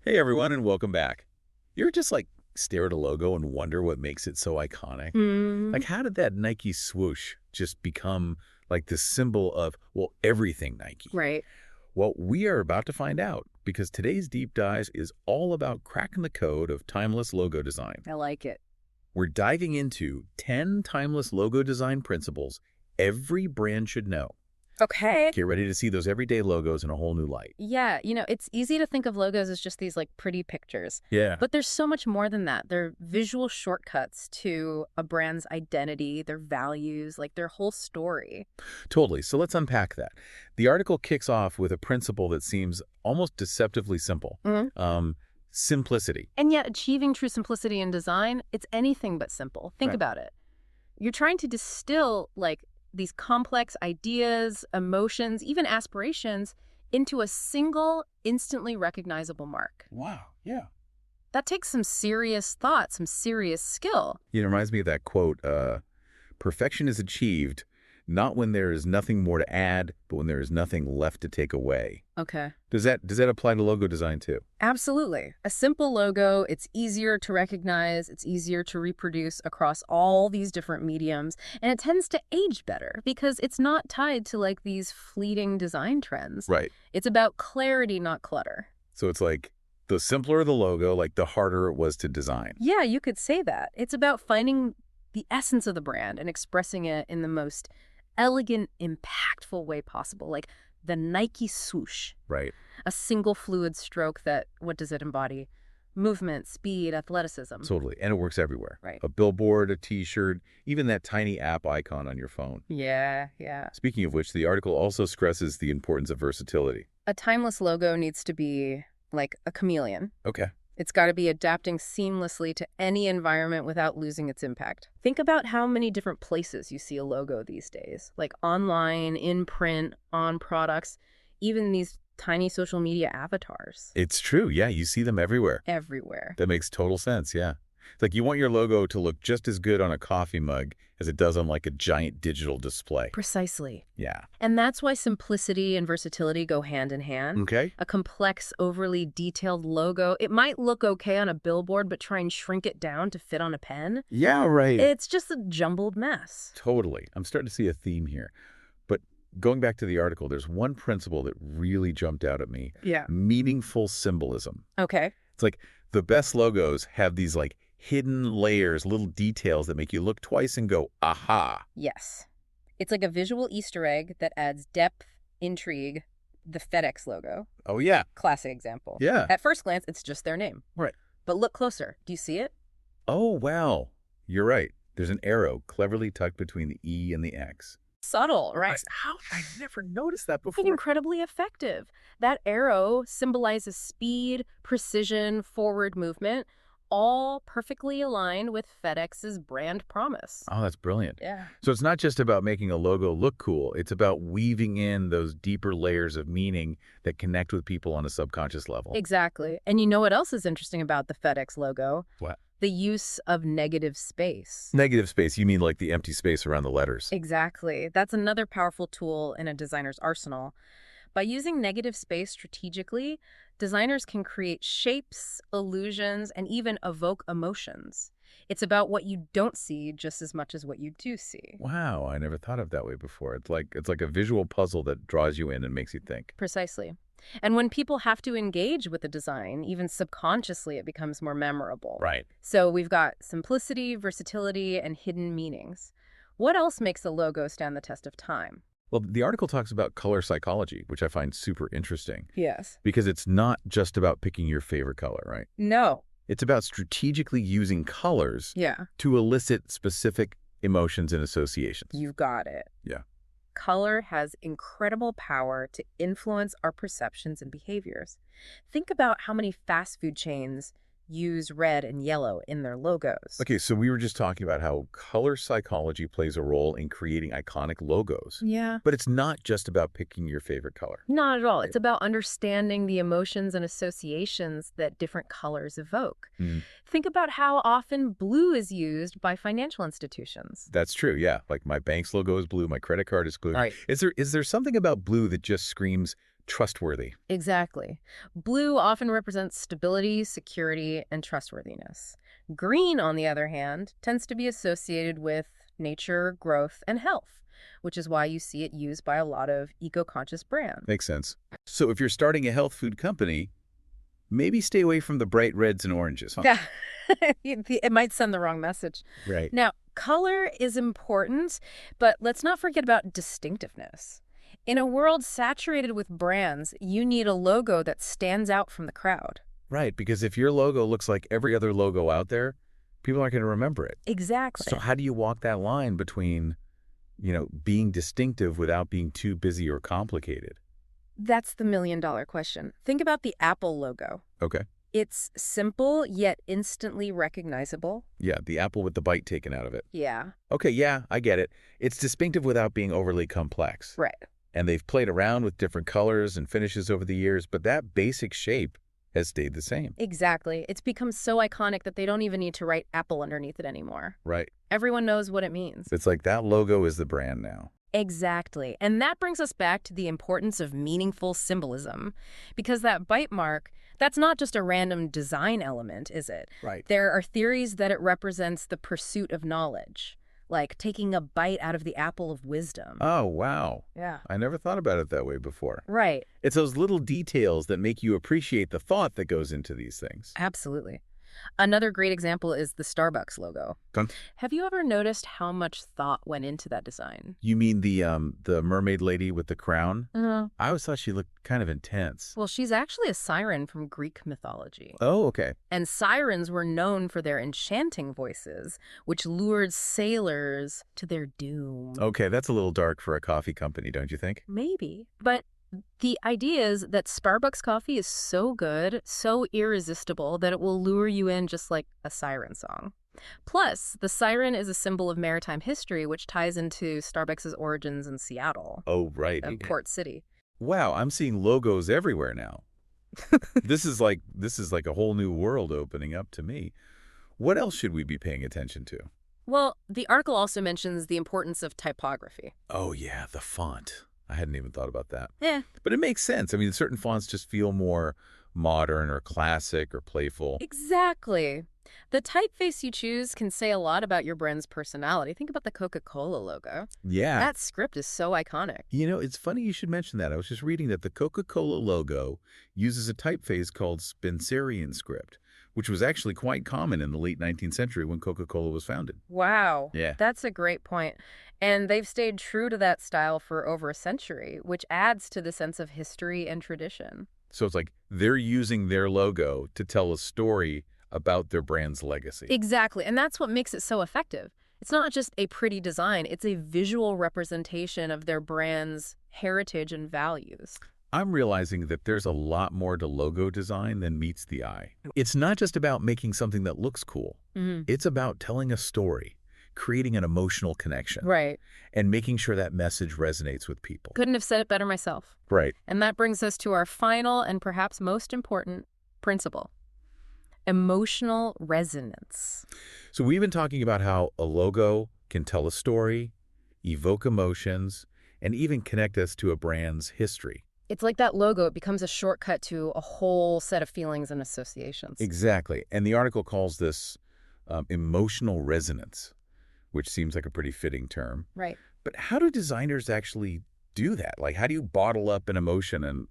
Hey everyone, and welcome back. You ever just stare at a logo and wonder what makes it so iconic? Mm, Like, how did that Nike swoosh just become like the symbol of, well, everything Nike? right. Well, we are about to find out because today's deep dive is all about cracking the code of timeless logo design. I like it. We're diving into 10 timeless logo design principles every brand should know. Okay. Get ready to see those everyday logos in a whole new light. Yeah, it's easy to think of logos as just these pretty pictures, Yeah. but there's so much more than that. They're visual shortcuts to a brand's identity, their values, their whole story. Totally. So let's unpack that. The article kicks off with a principle that seems almost deceptively simple. Mhm. Simplicity. And yet achieving true simplicity in design, it's anything but simple. Think Right. about it. You're trying to distill these complex ideas, emotions, even aspirations into a single, instantly recognizable mark. Wow. Yeah. That takes some serious thought, some serious skill. It reminds me of that quote, perfection is achieved not when there is nothing more to add, but when there is nothing left to take away. Okay. Does that apply to logo design too? Absolutely. A simple logo, it's easier to recognize, it's easier to reproduce across all these different mediums, and it tends to age better because it's not tied to these fleeting design trends. Right. It's about clarity, not clutter. So it's like the simpler the logo, like the harder it was to design. Yeah, you could say that. It's about finding the essence of the brand and expressing it in the most elegant, impactful way possible, like the Nike swoosh, Right. a single fluid stroke that, what does it embody? Movement, speed, athleticism. Totally. And it works everywhere. Right. A billboard, a t-shirt, even that tiny app icon on your phone. Yeah, yeah. Speaking of which, the article also stresses the importance of versatility. A timeless logo needs to be like a chameleon. Okay. It's got to be adapting seamlessly to any environment without losing its impact. Think about how many different places you see a logo these days, like online, in print, on products, even these tiny social media avatars. It's true. Yeah, you see them everywhere. Everywhere. That makes total sense. Yeah. It's like you want your logo to look just as good on a coffee mug as it does on like a giant digital display. Precisely. Yeah. And that's why simplicity and versatility go hand in hand. Okay. A complex, overly detailed logo, it might look okay on a billboard, but try and shrink it down to fit on a pen. Yeah, right. It's just a jumbled mess. Totally. I'm starting to see a theme here. But going back to the article, there's one principle that really jumped out at me. Yeah. Meaningful symbolism. Okay. It's like the best logos have these hidden layers, little details that make you look twice and go, aha. Yes. It's like a visual Easter egg that adds depth, intrigue. The FedEx logo. Oh, yeah. Classic example. Yeah. At first glance, it's just their name. Right. But look closer. Do you see it? Oh, wow. You're right. There's an arrow cleverly tucked between the E and the X. Subtle, right? How? I never noticed that It's before. incredibly effective. That arrow symbolizes speed, precision, forward movement, all perfectly aligned with FedEx's brand promise. Oh, that's brilliant. Yeah. So it's not just about making a logo look cool. It's about weaving in those deeper layers of meaning that connect with people on a subconscious level. Exactly. And you know what else is interesting about the FedEx logo? What? The use of negative space. Negative space, you mean like the empty space around the letters? Exactly. That's another powerful tool in a designer's arsenal. By using negative space strategically, designers can create shapes, illusions, and even evoke emotions. It's about what you don't see just as much as what you do see. Wow, I never thought of it that way before. It's like a visual puzzle that draws you in and makes you think. Precisely. And when people have to engage with the design, even subconsciously, it becomes more memorable. Right. So we've got simplicity, versatility, and hidden meanings. What else makes a logo stand the test of time? Well, the article talks about color psychology, which I find super interesting Yes. because it's not just about picking your favorite color, right? No. It's about strategically using colors Yeah. to elicit specific emotions and associations. You got it. Yeah. Color has incredible power to influence our perceptions and behaviors. Think about how many fast food chains use red and yellow in their logos. Okay, so we were just talking about how color psychology plays a role in creating iconic logos. Yeah. But it's not just about picking your favorite color. Not at all. It's about understanding the emotions and associations that different colors evoke. Mm. Think about how often blue is used by financial institutions. That's true, yeah. Like my bank's logo is blue, my credit card is blue. Right. Is there something about blue that just screams trustworthy. Exactly. Blue often represents stability, security, and trustworthiness. Green, on the other hand, tends to be associated with nature, growth, and health, which is why you see it used by a lot of eco-conscious brands. Makes sense. So if you're starting a health food company, maybe stay away from the bright reds and oranges, huh? Yeah, it might send the wrong message. Right. Now, color is important, but let's not forget about distinctiveness. In a world saturated with brands, you need a logo that stands out from the crowd. Right, because if your logo looks like every other logo out there, people aren't going to remember it. So Exactly. how do you walk that line between, being distinctive without being too busy or complicated? That's the million-dollar question. Think about the Apple logo. Okay. It's simple, yet instantly recognizable. Yeah, the apple with the bite taken out of it. Yeah, Okay, yeah, I get it. It's distinctive without being overly complex. right. And they've played around with different colors and finishes over the years, but that basic shape has stayed the same. Exactly. It's become so iconic that they don't even need to write Apple underneath it anymore. Right. Everyone knows what it means. It's like that logo is the brand now. Exactly. And that brings us back to the importance of meaningful symbolism. Because that bite mark, that's not just a random design element, is it? Right. There are theories that it represents the pursuit of knowledge, like taking a bite out of the apple of wisdom. Oh, wow. Yeah. I never thought about it that way before. Right. It's those little details that make you appreciate the thought that goes into these things. Absolutely. Another great example is the Starbucks logo. Dun- Have you ever noticed how much thought went into that design? You mean the mermaid lady with the crown? No. I always thought she looked kind of intense. Well, she's actually a siren from Greek mythology. Oh, okay. And sirens were known for their enchanting voices, which lured sailors to their doom. Okay, that's a little dark for a coffee company, don't you think? Maybe. But the idea is that Starbucks coffee is so good, so irresistible, that it will lure you in just like a siren song. Plus, the siren is a symbol of maritime history, which ties into Starbucks' origins in Seattle, Oh, right. a port city. Wow, I'm seeing logos everywhere now. This is like a whole new world opening up to me. What else should we be paying attention to? Well, the article also mentions the importance of typography. Oh, yeah, the font. I hadn't even thought about that. Eh, But it makes sense. I mean, certain fonts just feel more modern or classic or playful. exactly. The typeface you choose can say a lot about your brand's personality. Think about the Coca-Cola logo. Yeah. That script is so iconic. It's funny you should mention that. I was just reading that the Coca-Cola logo uses a typeface called Spencerian script, which was actually quite common in the late 19th century when Coca-Cola was founded. Wow. Yeah. That's a great point. And they've stayed true to that style for over a century, which adds to the sense of history and tradition. So it's like they're using their logo to tell a story about their brand's legacy. Exactly. And that's what makes it so effective. It's not just a pretty design, it's a visual representation of their brand's heritage and values. I'm realizing that there's a lot more to logo design than meets the eye. It's not just about making something that looks cool. It's about telling a story, creating an emotional connection, Right. and making sure that message resonates with people. Couldn't have said it better myself. Right. And that brings us to our final and perhaps most important principle: emotional resonance. So we've been talking about how a logo can tell a story, evoke emotions, and even connect us to a brand's history. It's like that logo, it becomes a shortcut to a whole set of feelings and associations. Exactly. And the article calls this emotional resonance, which seems like a pretty fitting term. Right. But how do designers actually do that? Like, how do you bottle up an emotion and,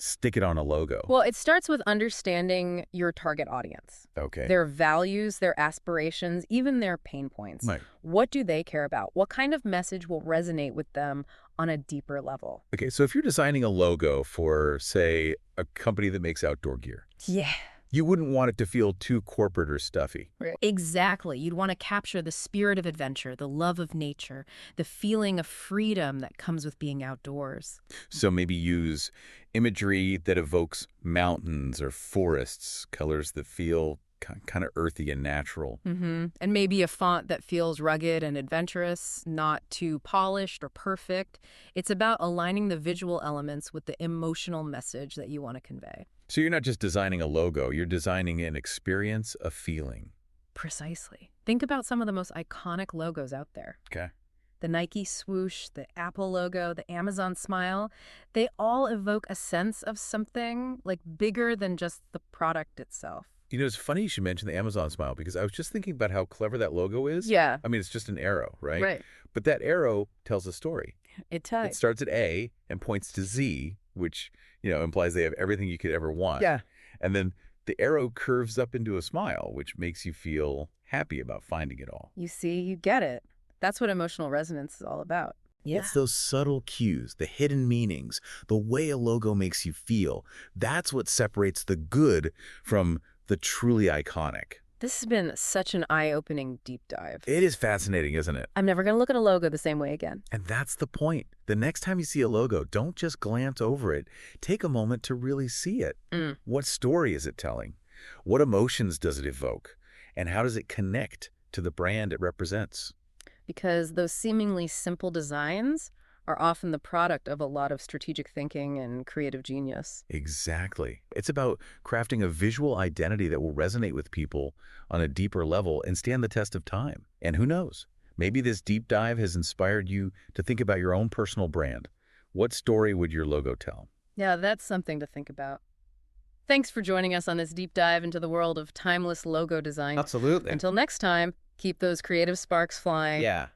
stick it on a logo? Well, it starts with understanding your target audience, Okay. their values, their aspirations, even their pain points. Right. What do they care about? What kind of message will resonate with them on a deeper level? Okay, so if you're designing a logo for, say, a company that makes outdoor gear, Yeah. you wouldn't want it to feel too corporate or stuffy. Exactly. You'd want to capture the spirit of adventure, the love of nature, the feeling of freedom that comes with being outdoors. So maybe use imagery that evokes mountains or forests, colors that feel kind of earthy and natural. And maybe a font that feels rugged and adventurous, not too polished or perfect. It's about aligning the visual elements with the emotional message that you want to convey. So you're not just designing a logo, you're designing an experience, a feeling. Precisely. Think about some of the most iconic logos out there. Okay. The Nike swoosh, the Apple logo, the Amazon smile, they all evoke a sense of something like bigger than just the product itself. It's funny you should mention the Amazon smile because I was just thinking about how clever that logo is. Yeah. I mean, it's just an arrow, right? Right. But that arrow tells a story. It does. It starts at A and points to Z, which, implies they have everything you could ever want. Yeah. And then the arrow curves up into a smile, which makes you feel happy about finding it all. You see, you get it. That's what emotional resonance is all about. Yeah. It's those subtle cues, the hidden meanings, the way a logo makes you feel. That's what separates the good from the truly iconic. This has been such an eye-opening deep dive. It is fascinating, isn't it? I'm never going to look at a logo the same way again. And that's the point. The next time you see a logo, don't just glance over it. Take a moment to really see it. What story is it telling? What emotions does it evoke? And how does it connect to the brand it represents? Because those seemingly simple designs are often the product of a lot of strategic thinking and creative genius. Exactly. It's about crafting a visual identity that will resonate with people on a deeper level and stand the test of time. And who knows? Maybe this deep dive has inspired you to think about your own personal brand. What story would your logo tell? Yeah, that's something to think about. Thanks for joining us on this deep dive into the world of timeless logo design. Absolutely. Until next time, keep those creative sparks flying. Yeah.